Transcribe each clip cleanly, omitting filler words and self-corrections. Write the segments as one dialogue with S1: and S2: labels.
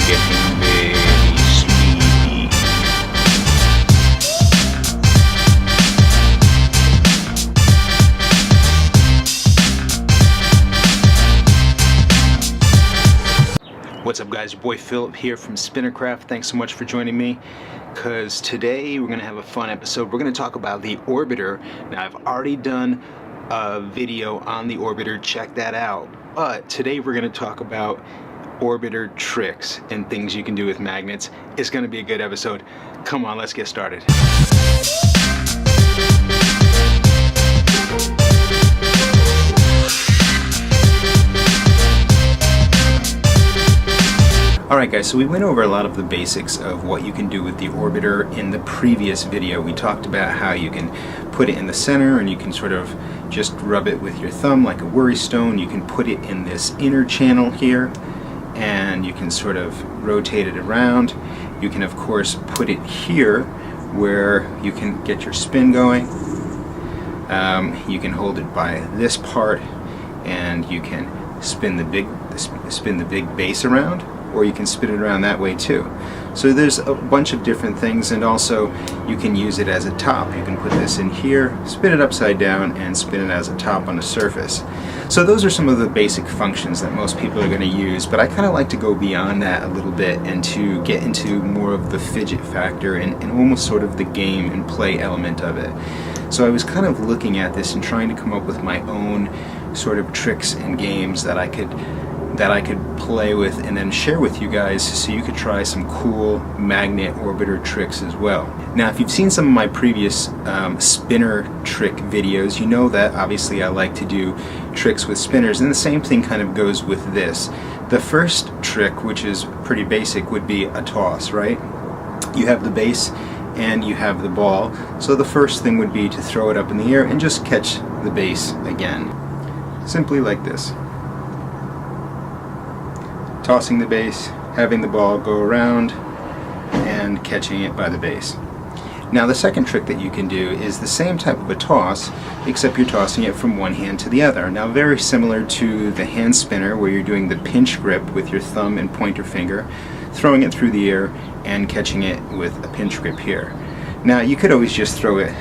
S1: getting very sleepy. What's up guys, your boy Philip here from Spinnercraft. Thanks so much for joining me, because today we're going to have a fun episode. We're going to talk about the orbiter. Now I've already done a video on the orbiter, check that out. But today we're going to talk about orbiter tricks and things you can do with magnets. It's going to be a good episode. Come on, let's get started. Alright guys, so we went over a lot of the basics of what you can do with the orbiter in the previous video. We talked about how you can put it in the center and you can sort of just rub it with your thumb like a worry stone. You can put it in this inner channel here and you can sort of rotate it around. You can of course put it here where you can get your spin going. You can hold it by this part and you can spin the big base around, or you can spin it around that way too. So there's a bunch of different things, and also you can use it as a top. You can put this in here, spin it upside down, and spin it as a top on a surface. So those are some of the basic functions that most people are going to use, but I kind of like to go beyond that a little bit and to get into more of the fidget factor and almost sort of the game and play element of it. So I was kind of looking at this and trying to come up with my own sort of tricks and games that I could play with and then share with you guys, so you could try some cool magnet orbiter tricks as well. Now if you've seen some of my previous spinner trick videos, you know that obviously I like to do tricks with spinners, and the same thing kind of goes with this. The first trick, which is pretty basic, would be a toss, right? You have the base and you have the ball, so the first thing would be to throw it up in the air and just catch the base again. Simply like this. Tossing the base, having the ball go around, and catching it by the base. Now the second trick that you can do is the same type of a toss, except you're tossing it from one hand to the other. Now very similar to the hand spinner, where you're doing the pinch grip with your thumb and pointer finger, throwing it through the air and catching it with a pinch grip here. Now you could always just throw it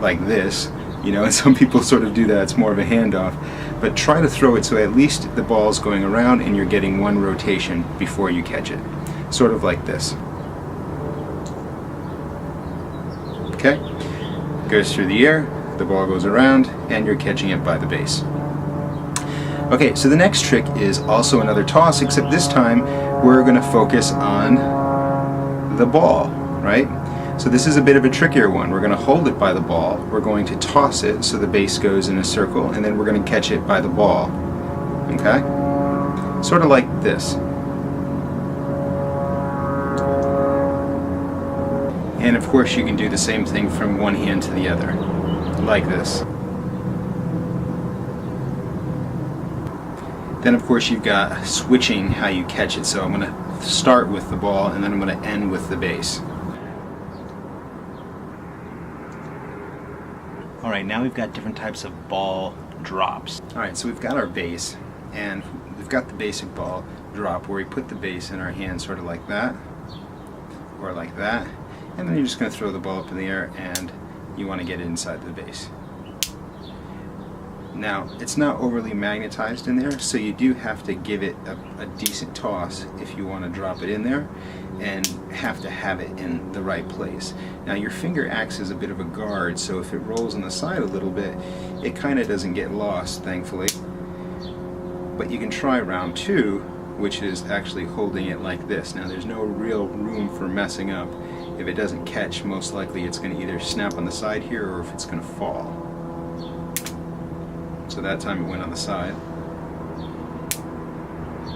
S1: like this, you know, and some people sort of do that, it's more of a handoff. But try to throw it so at least the ball's going around and you're getting one rotation before you catch it. Sort of like this. Okay? Goes through the air, the ball goes around, and you're catching it by the base. Okay, so the next trick is also another toss, except this time we're going to focus on the ball, right? So this is a bit of a trickier one. We're going to hold it by the ball, we're going to toss it so the base goes in a circle, and then we're going to catch it by the ball. Okay? Sort of like this. And of course you can do the same thing from one hand to the other, like this. Then of course you've got switching how you catch it, so I'm going to start with the ball and then I'm going to end with the base. Alright, now we've got different types of ball drops. Alright, so we've got our base, and we've got the basic ball drop where we put the base in our hand sort of like that, or like that, and then you're just going to throw the ball up in the air and you want to get it inside the base. Now, it's not overly magnetized in there, so you do have to give it a decent toss if you want to drop it in there, and have to have it in the right place. Now your finger acts as a bit of a guard, so if it rolls on the side a little bit, it kind of doesn't get lost, thankfully. But you can try round two, which is actually holding it like this. Now there's no real room for messing up. If it doesn't catch, most likely it's going to either snap on the side here or if it's going to fall. So that time it went on the side,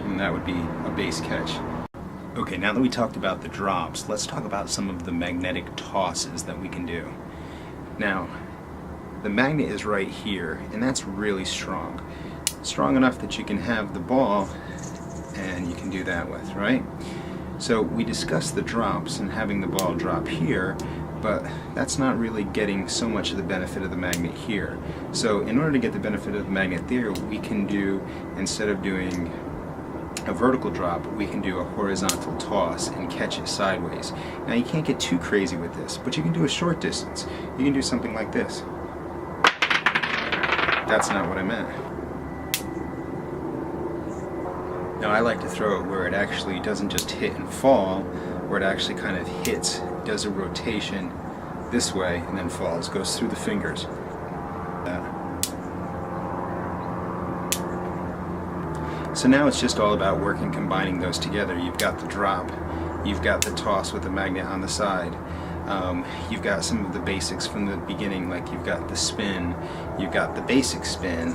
S1: and that would be a base catch. Okay, now that we talked about the drops, let's talk about some of the magnetic tosses that we can do. Now, the magnet is right here, and that's really strong. Strong enough that you can have the ball, and you can do that with, right? So we discussed the drops and having the ball drop here, but that's not really getting so much of the benefit of the magnet here. So in order to get the benefit of the magnet there, we can do, instead of doing a vertical drop, we can do a horizontal toss and catch it sideways. Now you can't get too crazy with this, but you can do a short distance. You can do something like this. That's not what I meant. Now I like to throw it where it actually doesn't just hit and fall, where it actually kind of hits, does a rotation this way, and then falls, goes through the fingers. So now it's just all about working, combining those together. You've got the drop, you've got the toss with the magnet on the side, you've got some of the basics from the beginning, like you've got the spin, you've got the basic spin,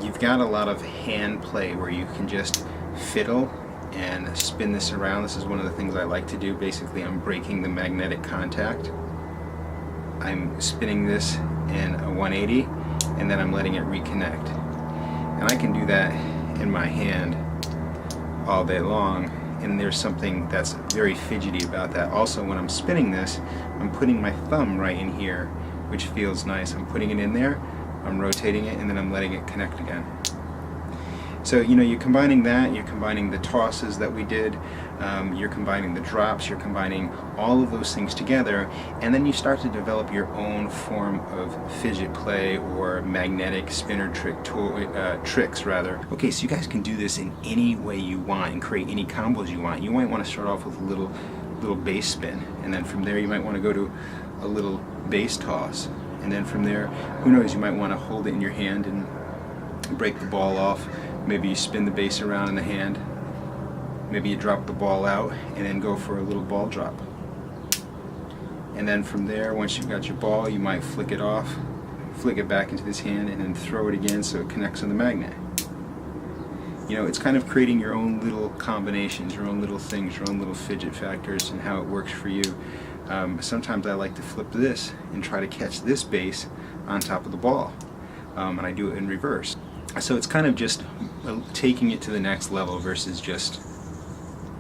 S1: you've got a lot of hand play where you can just fiddle and spin this around. This is one of the things I like to do. Basically, I'm breaking the magnetic contact. I'm spinning this in a 180 and then I'm letting it reconnect. And I can do that in my hand all day long, and there's something that's very fidgety about that. Also, when I'm spinning this, I'm putting my thumb right in here, which feels nice. I'm putting it in there, I'm rotating it, and then I'm letting it connect again. So, you know, you're combining that, you're combining the tosses that we did, you're combining the drops, you're combining all of those things together, and then you start to develop your own form of fidget play or magnetic spinner tricks rather. Okay, so you guys can do this in any way you want and create any combos you want. You might want to start off with a little base spin, and then from there you might want to go to a little base toss, and then from there, who knows, you might want to hold it in your hand and break the ball off. Maybe you spin the base around in the hand, maybe you drop the ball out and then go for a little ball drop. And then from there, once you've got your ball, you might flick it off, flick it back into this hand, and then throw it again so it connects on the magnet. You know, it's kind of creating your own little combinations, your own little things, your own little fidget factors and how it works for you. Sometimes I like to flip this and try to catch this base on top of the ball, and I do it in reverse. So it's kind of just taking it to the next level versus just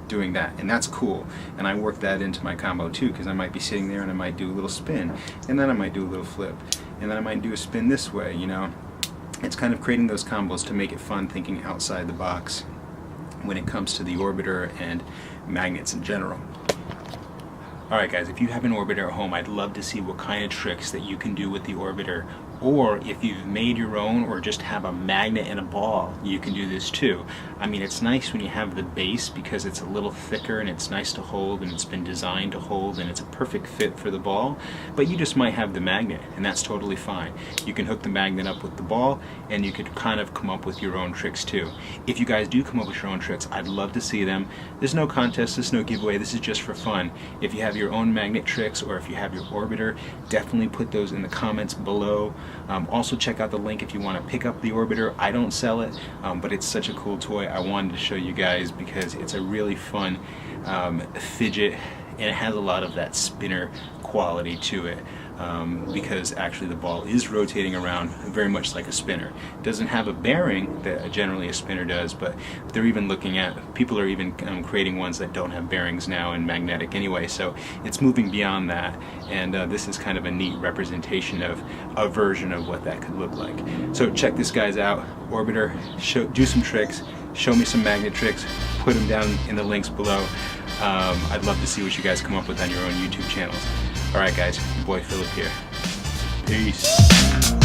S1: doing that, and that's cool. And I work that into my combo too, because I might be sitting there and I might do a little spin, and then I might do a little flip, and then I might do a spin this way, you know. It's kind of creating those combos to make it fun, thinking outside the box when it comes to the orbiter and magnets in general. Alright guys, if you have an orbiter at home, I'd love to see what kind of tricks that you can do with the orbiter, or if you've made your own or just have a magnet and a ball, you can do this too. I mean, it's nice when you have the base because it's a little thicker and it's nice to hold and it's been designed to hold and it's a perfect fit for the ball, but you just might have the magnet, and that's totally fine. You can hook the magnet up with the ball and you could kind of come up with your own tricks too. If you guys do come up with your own tricks, I'd love to see them. There's no contest, there's no giveaway, this is just for fun. If you have your own magnet tricks or if you have your orbiter, definitely put those in the comments below. Also check out the link if you want to pick up the orbiter. I don't sell it, but it's such a cool toy. I wanted to show you guys because it's a really fun fidget, and it has a lot of that spinner quality to it, because actually the ball is rotating around very much like a spinner. It doesn't have a bearing that generally a spinner does, but they're even looking at, people are even creating ones that don't have bearings now and magnetic anyway, so it's moving beyond that, and this is kind of a neat representation of a version of what that could look like. So check this guys out, orbiter, do some tricks, show me some magnet tricks, put them down in the links below. I'd love to see what you guys come up with on your own YouTube channels. Alright guys, your boy Philip here. Peace.